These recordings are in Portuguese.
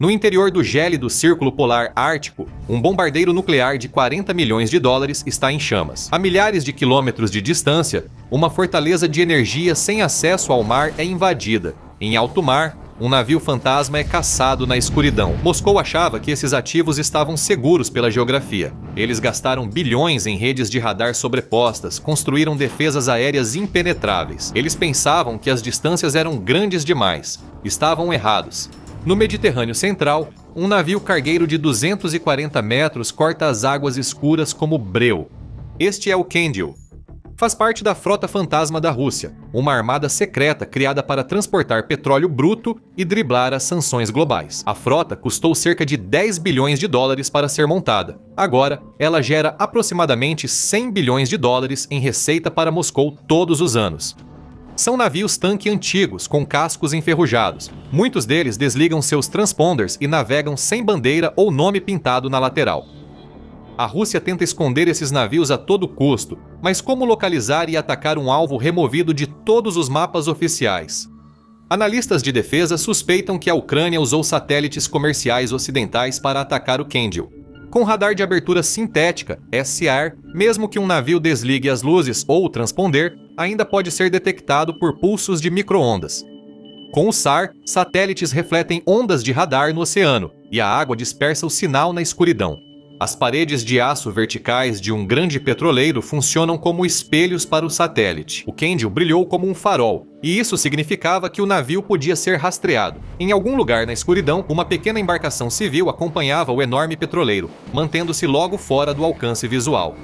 No interior do gélido Círculo Polar Ártico, um bombardeiro nuclear de 40 milhões de dólares está em chamas. A milhares de quilômetros de distância, uma fortaleza de energia sem acesso ao mar é invadida. Em alto mar, um navio fantasma é caçado na escuridão. Moscou achava que esses ativos estavam seguros pela geografia. Eles gastaram bilhões em redes de radar sobrepostas, construíram defesas aéreas impenetráveis. Eles pensavam que as distâncias eram grandes demais. Estavam errados. No Mediterrâneo Central, um navio cargueiro de 240 metros corta as águas escuras como breu. Este é o Kendil. Faz parte da Frota Fantasma da Rússia, uma armada secreta criada para transportar petróleo bruto e driblar as sanções globais. A frota custou cerca de 10 bilhões de dólares para ser montada. Agora, ela gera aproximadamente 100 bilhões de dólares em receita para Moscou todos os anos. São navios-tanque antigos, com cascos enferrujados. Muitos deles desligam seus transponders e navegam sem bandeira ou nome pintado na lateral. A Rússia tenta esconder esses navios a todo custo, mas como localizar e atacar um alvo removido de todos os mapas oficiais? Analistas de defesa suspeitam que a Ucrânia usou satélites comerciais ocidentais para atacar o Kendil. Com radar de abertura sintética, SAR, mesmo que um navio desligue as luzes ou o transponder, ainda pode ser detectado por pulsos de micro-ondas. Com o SAR, satélites refletem ondas de radar no oceano e a água dispersa o sinal na escuridão. As paredes de aço verticais de um grande petroleiro funcionam como espelhos para o satélite. O Kendil brilhou como um farol, e isso significava que o navio podia ser rastreado. Em algum lugar na escuridão, uma pequena embarcação civil acompanhava o enorme petroleiro, mantendo-se logo fora do alcance visual.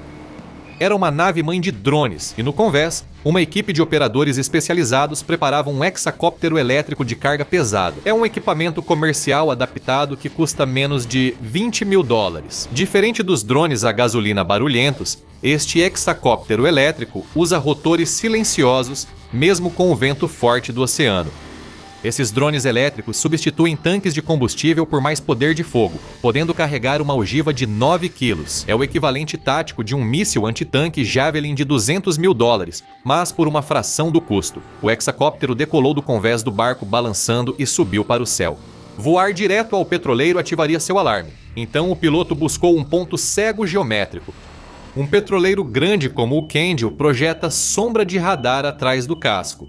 Era uma nave-mãe de drones, e no convés, uma equipe de operadores especializados preparava um hexacóptero elétrico de carga pesada. É um equipamento comercial adaptado que custa menos de 20 mil dólares. Diferente dos drones a gasolina barulhentos, este hexacóptero elétrico usa rotores silenciosos, mesmo com o vento forte do oceano. Esses drones elétricos substituem tanques de combustível por mais poder de fogo, podendo carregar uma ogiva de 9 quilos. É o equivalente tático de um míssil antitanque Javelin de 200 mil dólares, mas por uma fração do custo. O hexacóptero decolou do convés do barco balançando e subiu para o céu. Voar direto ao petroleiro ativaria seu alarme. Então o piloto buscou um ponto cego geométrico. Um petroleiro grande como o Kendil projeta sombra de radar atrás do casco.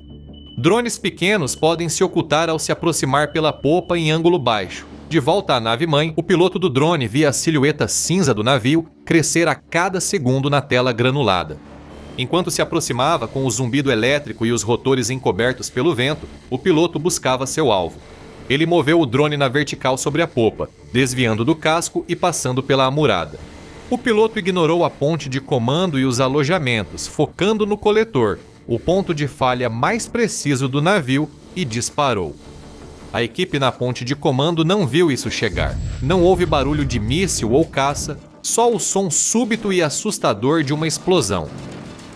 Drones pequenos podem se ocultar ao se aproximar pela popa em ângulo baixo. De volta à nave-mãe, o piloto do drone via a silhueta cinza do navio crescer a cada segundo na tela granulada. Enquanto se aproximava com o zumbido elétrico e os rotores encobertos pelo vento, o piloto buscava seu alvo. Ele moveu o drone na vertical sobre a popa, desviando do casco e passando pela amurada. O piloto ignorou a ponte de comando e os alojamentos, focando no coletor, o ponto de falha mais preciso do navio, e disparou. A equipe na ponte de comando não viu isso chegar. Não houve barulho de míssil ou caça, só o som súbito e assustador de uma explosão.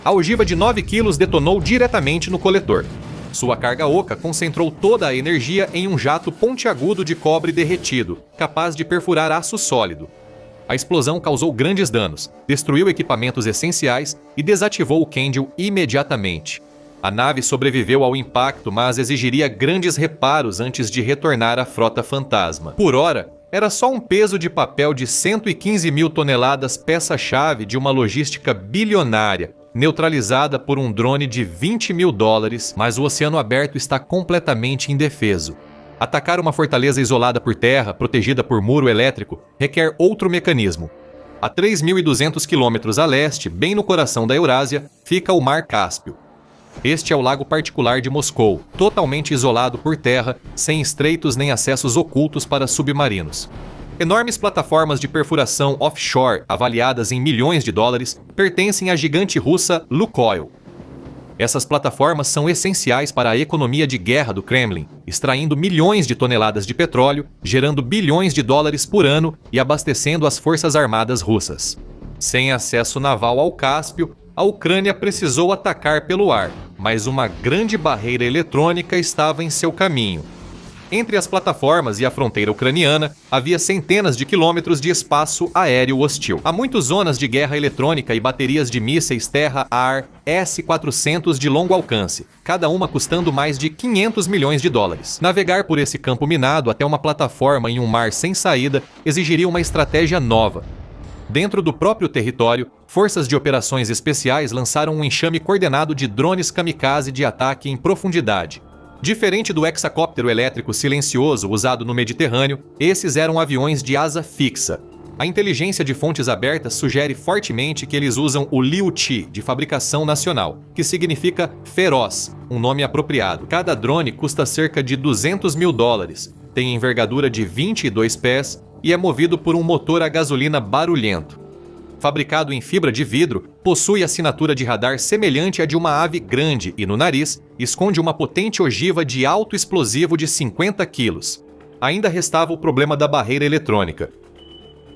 A ogiva de 9 quilos detonou diretamente no coletor. Sua carga oca concentrou toda a energia em um jato pontiagudo de cobre derretido, capaz de perfurar aço sólido. A explosão causou grandes danos, destruiu equipamentos essenciais e desativou o Kendil imediatamente. A nave sobreviveu ao impacto, mas exigiria grandes reparos antes de retornar à Frota Fantasma. Por hora, era só um peso de papel de 115 mil toneladas peça-chave de uma logística bilionária, neutralizada por um drone de 20 mil dólares, mas o oceano aberto está completamente indefeso. Atacar uma fortaleza isolada por terra, protegida por muro elétrico, requer outro mecanismo. A 3.200 quilômetros a leste, bem no coração da Eurásia, fica o Mar Cáspio. Este é o lago particular de Moscou, totalmente isolado por terra, sem estreitos nem acessos ocultos para submarinos. Enormes plataformas de perfuração offshore, avaliadas em milhões de dólares, pertencem à gigante russa Lukoil. Essas plataformas são essenciais para a economia de guerra do Kremlin, extraindo milhões de toneladas de petróleo, gerando bilhões de dólares por ano e abastecendo as forças armadas russas. Sem acesso naval ao Cáspio, a Ucrânia precisou atacar pelo ar, mas uma grande barreira eletrônica estava em seu caminho. Entre as plataformas e a fronteira ucraniana, havia centenas de quilômetros de espaço aéreo hostil. Há muitas zonas de guerra eletrônica e baterias de mísseis terra-ar S-400 de longo alcance, cada uma custando mais de 500 milhões de dólares. Navegar por esse campo minado até uma plataforma em um mar sem saída exigiria uma estratégia nova. Dentro do próprio território, forças de operações especiais lançaram um enxame coordenado de drones kamikaze de ataque em profundidade. Diferente do hexacóptero elétrico silencioso usado no Mediterrâneo, esses eram aviões de asa fixa. A inteligência de fontes abertas sugere fortemente que eles usam o Liu-Chi, de fabricação nacional, que significa feroz, um nome apropriado. Cada drone custa cerca de 200 mil dólares, tem envergadura de 22 pés e é movido por um motor a gasolina barulhento. Fabricado em fibra de vidro, possui assinatura de radar semelhante à de uma ave grande e, no nariz, esconde uma potente ogiva de alto explosivo de 50 quilos. Ainda restava o problema da barreira eletrônica.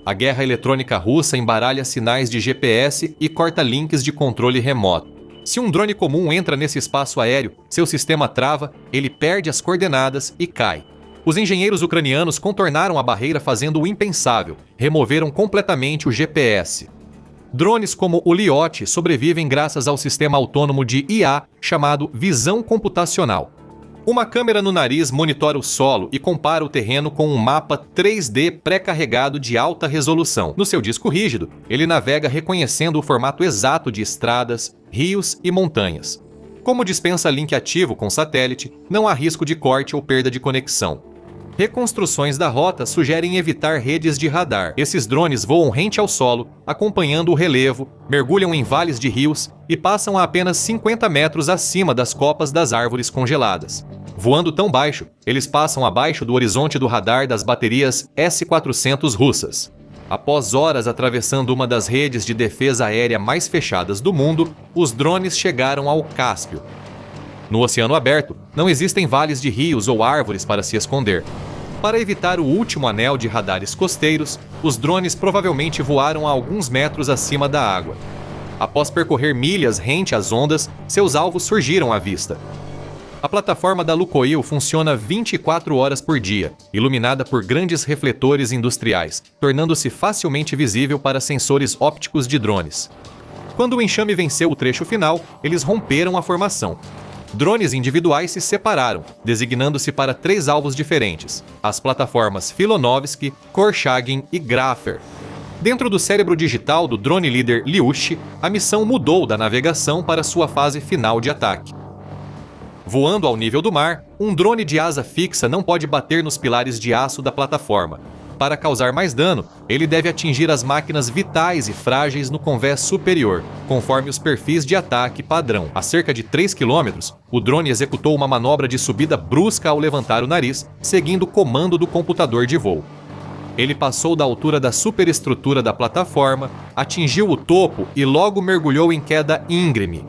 A guerra eletrônica russa embaralha sinais de GPS e corta links de controle remoto. Se um drone comum entra nesse espaço aéreo, seu sistema trava, ele perde as coordenadas e cai. Os engenheiros ucranianos contornaram a barreira fazendo o impensável, removeram completamente o GPS. Drones como o Liotte sobrevivem graças ao sistema autônomo de IA chamado visão computacional. Uma câmera no nariz monitora o solo e compara o terreno com um mapa 3D pré-carregado de alta resolução. No seu disco rígido, ele navega reconhecendo o formato exato de estradas, rios e montanhas. Como dispensa link ativo com satélite, não há risco de corte ou perda de conexão. Reconstruções da rota sugerem evitar redes de radar. Esses drones voam rente ao solo, acompanhando o relevo, mergulham em vales de rios e passam a apenas 50 metros acima das copas das árvores congeladas. Voando tão baixo, eles passam abaixo do horizonte do radar das baterias S-400 russas. Após horas atravessando uma das redes de defesa aérea mais fechadas do mundo, os drones chegaram ao Cáspio. No oceano aberto, não existem vales de rios ou árvores para se esconder. Para evitar o último anel de radares costeiros, os drones provavelmente voaram a alguns metros acima da água. Após percorrer milhas rente às ondas, seus alvos surgiram à vista. A plataforma da Lukoil funciona 24 horas por dia, iluminada por grandes refletores industriais, tornando-se facilmente visível para sensores ópticos de drones. Quando o enxame venceu o trecho final, eles romperam a formação. Drones individuais se separaram, designando-se para 3 alvos diferentes: as plataformas Filonovsky, Korchagin e Grapher. Dentro do cérebro digital do drone líder Liush, a missão mudou da navegação para sua fase final de ataque. Voando ao nível do mar, um drone de asa fixa não pode bater nos pilares de aço da plataforma. Para causar mais dano, ele deve atingir as máquinas vitais e frágeis no convés superior, conforme os perfis de ataque padrão. A cerca de 3 km, o drone executou uma manobra de subida brusca ao levantar o nariz, seguindo o comando do computador de voo. Ele passou da altura da superestrutura da plataforma, atingiu o topo e logo mergulhou em queda íngreme.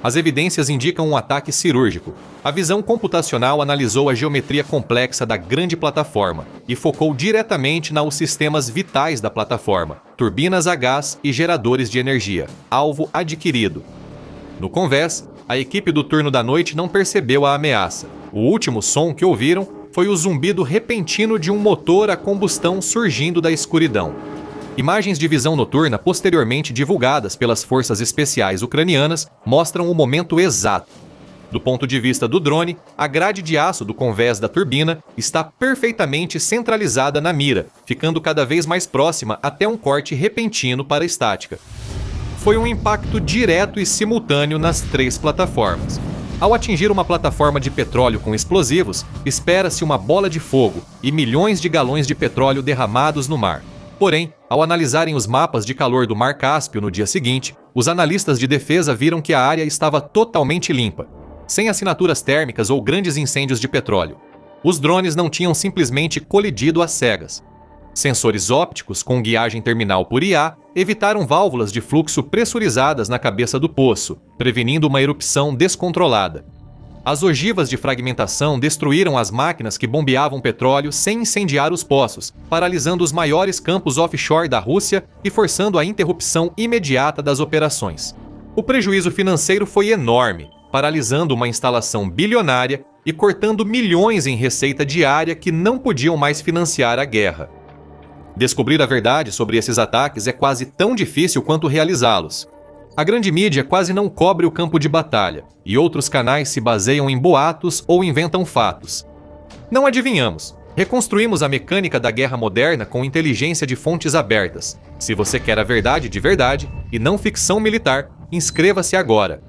As evidências indicam um ataque cirúrgico. A visão computacional analisou a geometria complexa da grande plataforma e focou diretamente nos sistemas vitais da plataforma, turbinas a gás e geradores de energia, alvo adquirido. No convés, a equipe do turno da noite não percebeu a ameaça. O último som que ouviram foi o zumbido repentino de um motor a combustão surgindo da escuridão. Imagens de visão noturna posteriormente divulgadas pelas forças especiais ucranianas mostram o momento exato. Do ponto de vista do drone, a grade de aço do convés da turbina está perfeitamente centralizada na mira, ficando cada vez mais próxima até um corte repentino para a estática. Foi um impacto direto e simultâneo nas 3 plataformas. Ao atingir uma plataforma de petróleo com explosivos, espera-se uma bola de fogo e milhões de galões de petróleo derramados no mar. Porém, ao analisarem os mapas de calor do Mar Cáspio no dia seguinte, os analistas de defesa viram que a área estava totalmente limpa, sem assinaturas térmicas ou grandes incêndios de petróleo. Os drones não tinham simplesmente colidido às cegas. Sensores ópticos com guiagem terminal por IA evitaram válvulas de fluxo pressurizadas na cabeça do poço, prevenindo uma erupção descontrolada. As ogivas de fragmentação destruíram as máquinas que bombeavam petróleo sem incendiar os poços, paralisando os maiores campos offshore da Rússia e forçando a interrupção imediata das operações. O prejuízo financeiro foi enorme, paralisando uma instalação bilionária e cortando milhões em receita diária que não podiam mais financiar a guerra. Descobrir a verdade sobre esses ataques é quase tão difícil quanto realizá-los. A grande mídia quase não cobre o campo de batalha, e outros canais se baseiam em boatos ou inventam fatos. Não adivinhamos. Reconstruímos a mecânica da guerra moderna com inteligência de fontes abertas. Se você quer a verdade de verdade e não ficção militar, inscreva-se agora.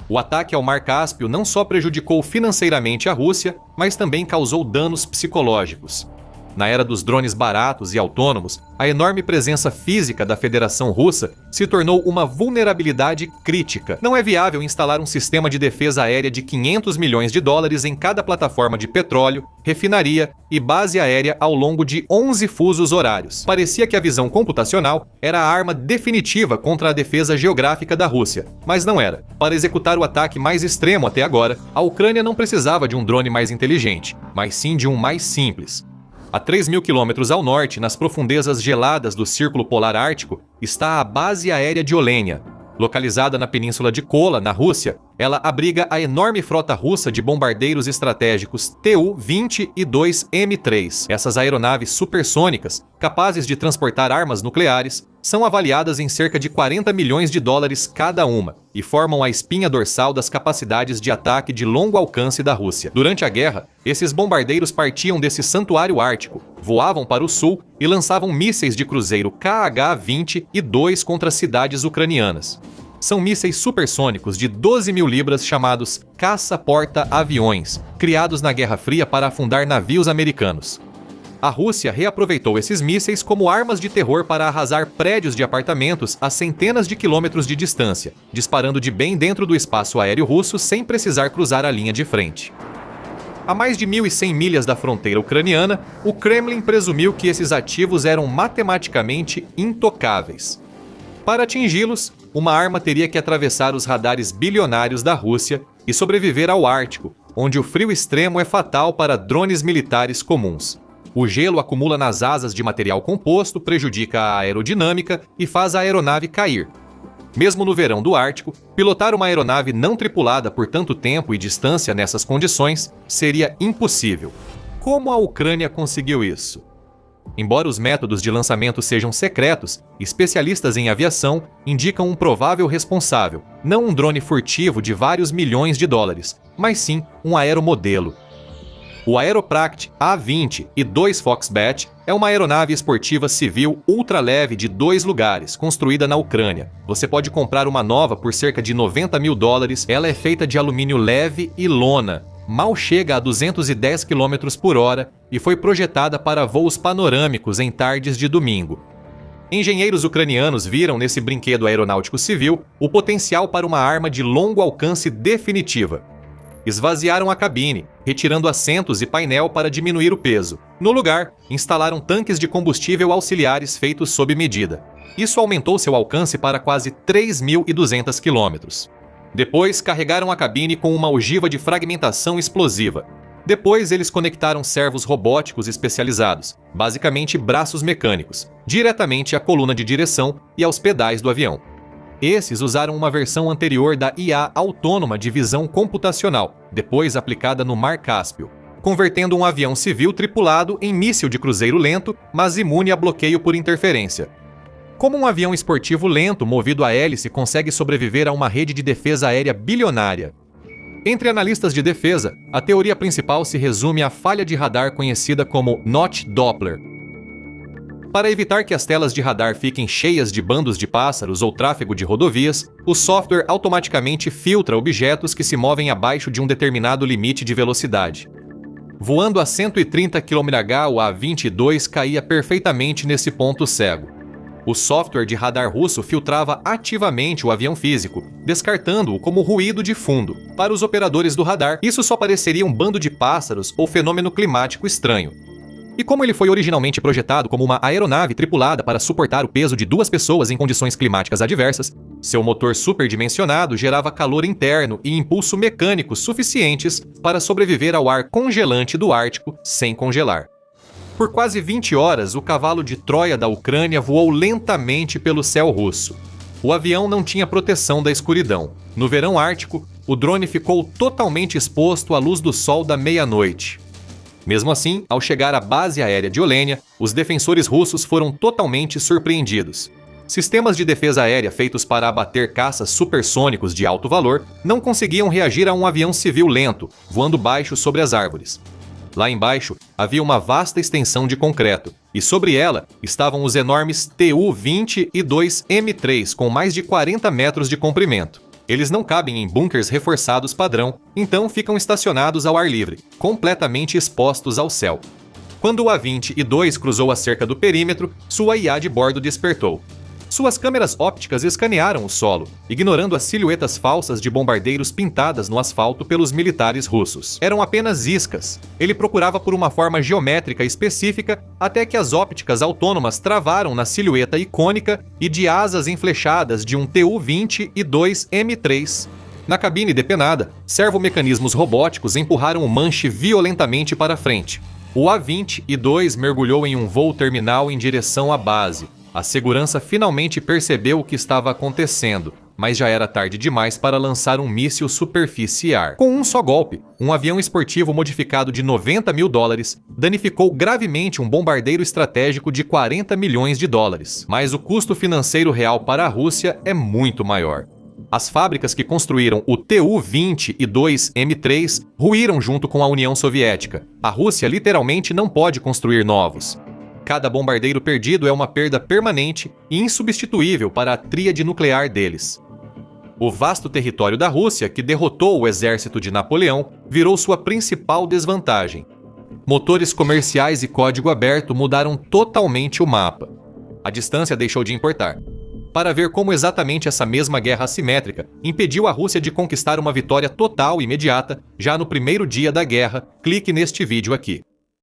O ataque ao Mar Cáspio não só prejudicou financeiramente a Rússia, mas também causou danos psicológicos. Na era dos drones baratos e autônomos, a enorme presença física da Federação Russa se tornou uma vulnerabilidade crítica. Não é viável instalar um sistema de defesa aérea de 500 milhões de dólares em cada plataforma de petróleo, refinaria e base aérea ao longo de 11 fusos horários. Parecia que a visão computacional era a arma definitiva contra a defesa geográfica da Rússia, mas não era. Para executar o ataque mais extremo até agora, a Ucrânia não precisava de um drone mais inteligente, mas sim de um mais simples. A 3.000 quilômetros ao norte, nas profundezas geladas do Círculo Polar Ártico, está a Base Aérea de Olenia. Localizada na península de Kola, na Rússia, ela abriga a enorme frota russa de bombardeiros estratégicos Tu-22 e M3. Essas aeronaves supersônicas, capazes de transportar armas nucleares, são avaliadas em cerca de 40 milhões de dólares cada uma e formam a espinha dorsal das capacidades de ataque de longo alcance da Rússia. Durante a guerra, esses bombardeiros partiam desse santuário ártico, voavam para o sul e lançavam mísseis de cruzeiro Kh-20 e 2 contra cidades ucranianas. São mísseis supersônicos de 12 mil libras chamados caça-porta-aviões, criados na Guerra Fria para afundar navios americanos. A Rússia reaproveitou esses mísseis como armas de terror para arrasar prédios de apartamentos a centenas de quilômetros de distância, disparando de bem dentro do espaço aéreo russo sem precisar cruzar a linha de frente. A mais de 1.100 milhas da fronteira ucraniana, o Kremlin presumiu que esses ativos eram matematicamente intocáveis. Para atingi-los, uma arma teria que atravessar os radares bilionários da Rússia e sobreviver ao Ártico, onde o frio extremo é fatal para drones militares comuns. O gelo acumula nas asas de material composto, prejudica a aerodinâmica e faz a aeronave cair. Mesmo no verão do Ártico, pilotar uma aeronave não tripulada por tanto tempo e distância nessas condições seria impossível. Como a Ucrânia conseguiu isso? Embora os métodos de lançamento sejam secretos, especialistas em aviação indicam um provável responsável, não um drone furtivo de vários milhões de dólares, mas sim um aeromodelo. O Aeropract A-20 e 2 Foxbat é uma aeronave esportiva civil ultraleve de 2 lugares, construída na Ucrânia. Você pode comprar uma nova por cerca de 90 mil dólares. Ela é feita de alumínio leve e lona, mal chega a 210 km por hora e foi projetada para voos panorâmicos em tardes de domingo. Engenheiros ucranianos viram nesse brinquedo aeronáutico civil o potencial para uma arma de longo alcance definitiva. Esvaziaram a cabine, retirando assentos e painel para diminuir o peso. No lugar, instalaram tanques de combustível auxiliares feitos sob medida. Isso aumentou seu alcance para quase 3.200 quilômetros. Depois, carregaram a cabine com uma ogiva de fragmentação explosiva. Depois, eles conectaram servos robóticos especializados, basicamente braços mecânicos, diretamente à coluna de direção e aos pedais do avião. Esses usaram uma versão anterior da IA autônoma de visão computacional, depois aplicada no Mar Cáspio, convertendo um avião civil tripulado em míssil de cruzeiro lento, mas imune a bloqueio por interferência. Como um avião esportivo lento movido a hélice consegue sobreviver a uma rede de defesa aérea bilionária? Entre analistas de defesa, a teoria principal se resume à falha de radar conhecida como Notch Doppler. Para evitar que as telas de radar fiquem cheias de bandos de pássaros ou tráfego de rodovias, o software automaticamente filtra objetos que se movem abaixo de um determinado limite de velocidade. Voando a 130 km/h, o A-22 caía perfeitamente nesse ponto cego. O software de radar russo filtrava ativamente o avião físico, descartando-o como ruído de fundo. Para os operadores do radar, isso só pareceria um bando de pássaros ou fenômeno climático estranho. E como ele foi originalmente projetado como uma aeronave tripulada para suportar o peso de 2 pessoas em condições climáticas adversas, seu motor superdimensionado gerava calor interno e impulso mecânico suficientes para sobreviver ao ar congelante do Ártico sem congelar. Por quase 20 horas, o cavalo de Troia da Ucrânia voou lentamente pelo céu russo. O avião não tinha proteção da escuridão. No verão ártico, o drone ficou totalmente exposto à luz do sol da meia-noite. Mesmo assim, ao chegar à base aérea de Olenia, os defensores russos foram totalmente surpreendidos. Sistemas de defesa aérea feitos para abater caças supersônicos de alto valor não conseguiam reagir a um avião civil lento, voando baixo sobre as árvores. Lá embaixo, havia uma vasta extensão de concreto, e sobre ela estavam os enormes Tu-20 e 2M3 com mais de 40 metros de comprimento. Eles não cabem em bunkers reforçados padrão, então ficam estacionados ao ar livre, completamente expostos ao céu. Quando o A-20-2 cruzou a cerca do perímetro, sua IA de bordo despertou. Suas câmeras ópticas escanearam o solo, ignorando as silhuetas falsas de bombardeiros pintadas no asfalto pelos militares russos. Eram apenas iscas. Ele procurava por uma forma geométrica específica até que as ópticas autônomas travaram na silhueta icônica e de asas enflechadas de um Tu-20 e 2M3. Na cabine depenada, servomecanismos robóticos empurraram o manche violentamente para frente. O A-20-2 mergulhou em um voo terminal em direção à base. A segurança finalmente percebeu o que estava acontecendo, mas já era tarde demais para lançar um míssil superfície-ar. Com um só golpe, um avião esportivo modificado de $90 mil danificou gravemente um bombardeiro estratégico de $40 milhões. Mas o custo financeiro real para a Rússia é muito maior. As fábricas que construíram o Tu-20 e 2M3 ruíram junto com a União Soviética. A Rússia literalmente não pode construir novos. Cada bombardeiro perdido é uma perda permanente e insubstituível para a tríade nuclear deles. O vasto território da Rússia, que derrotou o exército de Napoleão, virou sua principal desvantagem. Motores comerciais e código aberto mudaram totalmente o mapa. A distância deixou de importar. Para ver como exatamente essa mesma guerra assimétrica impediu a Rússia de conquistar uma vitória total e imediata já no primeiro dia da guerra, clique neste vídeo aqui.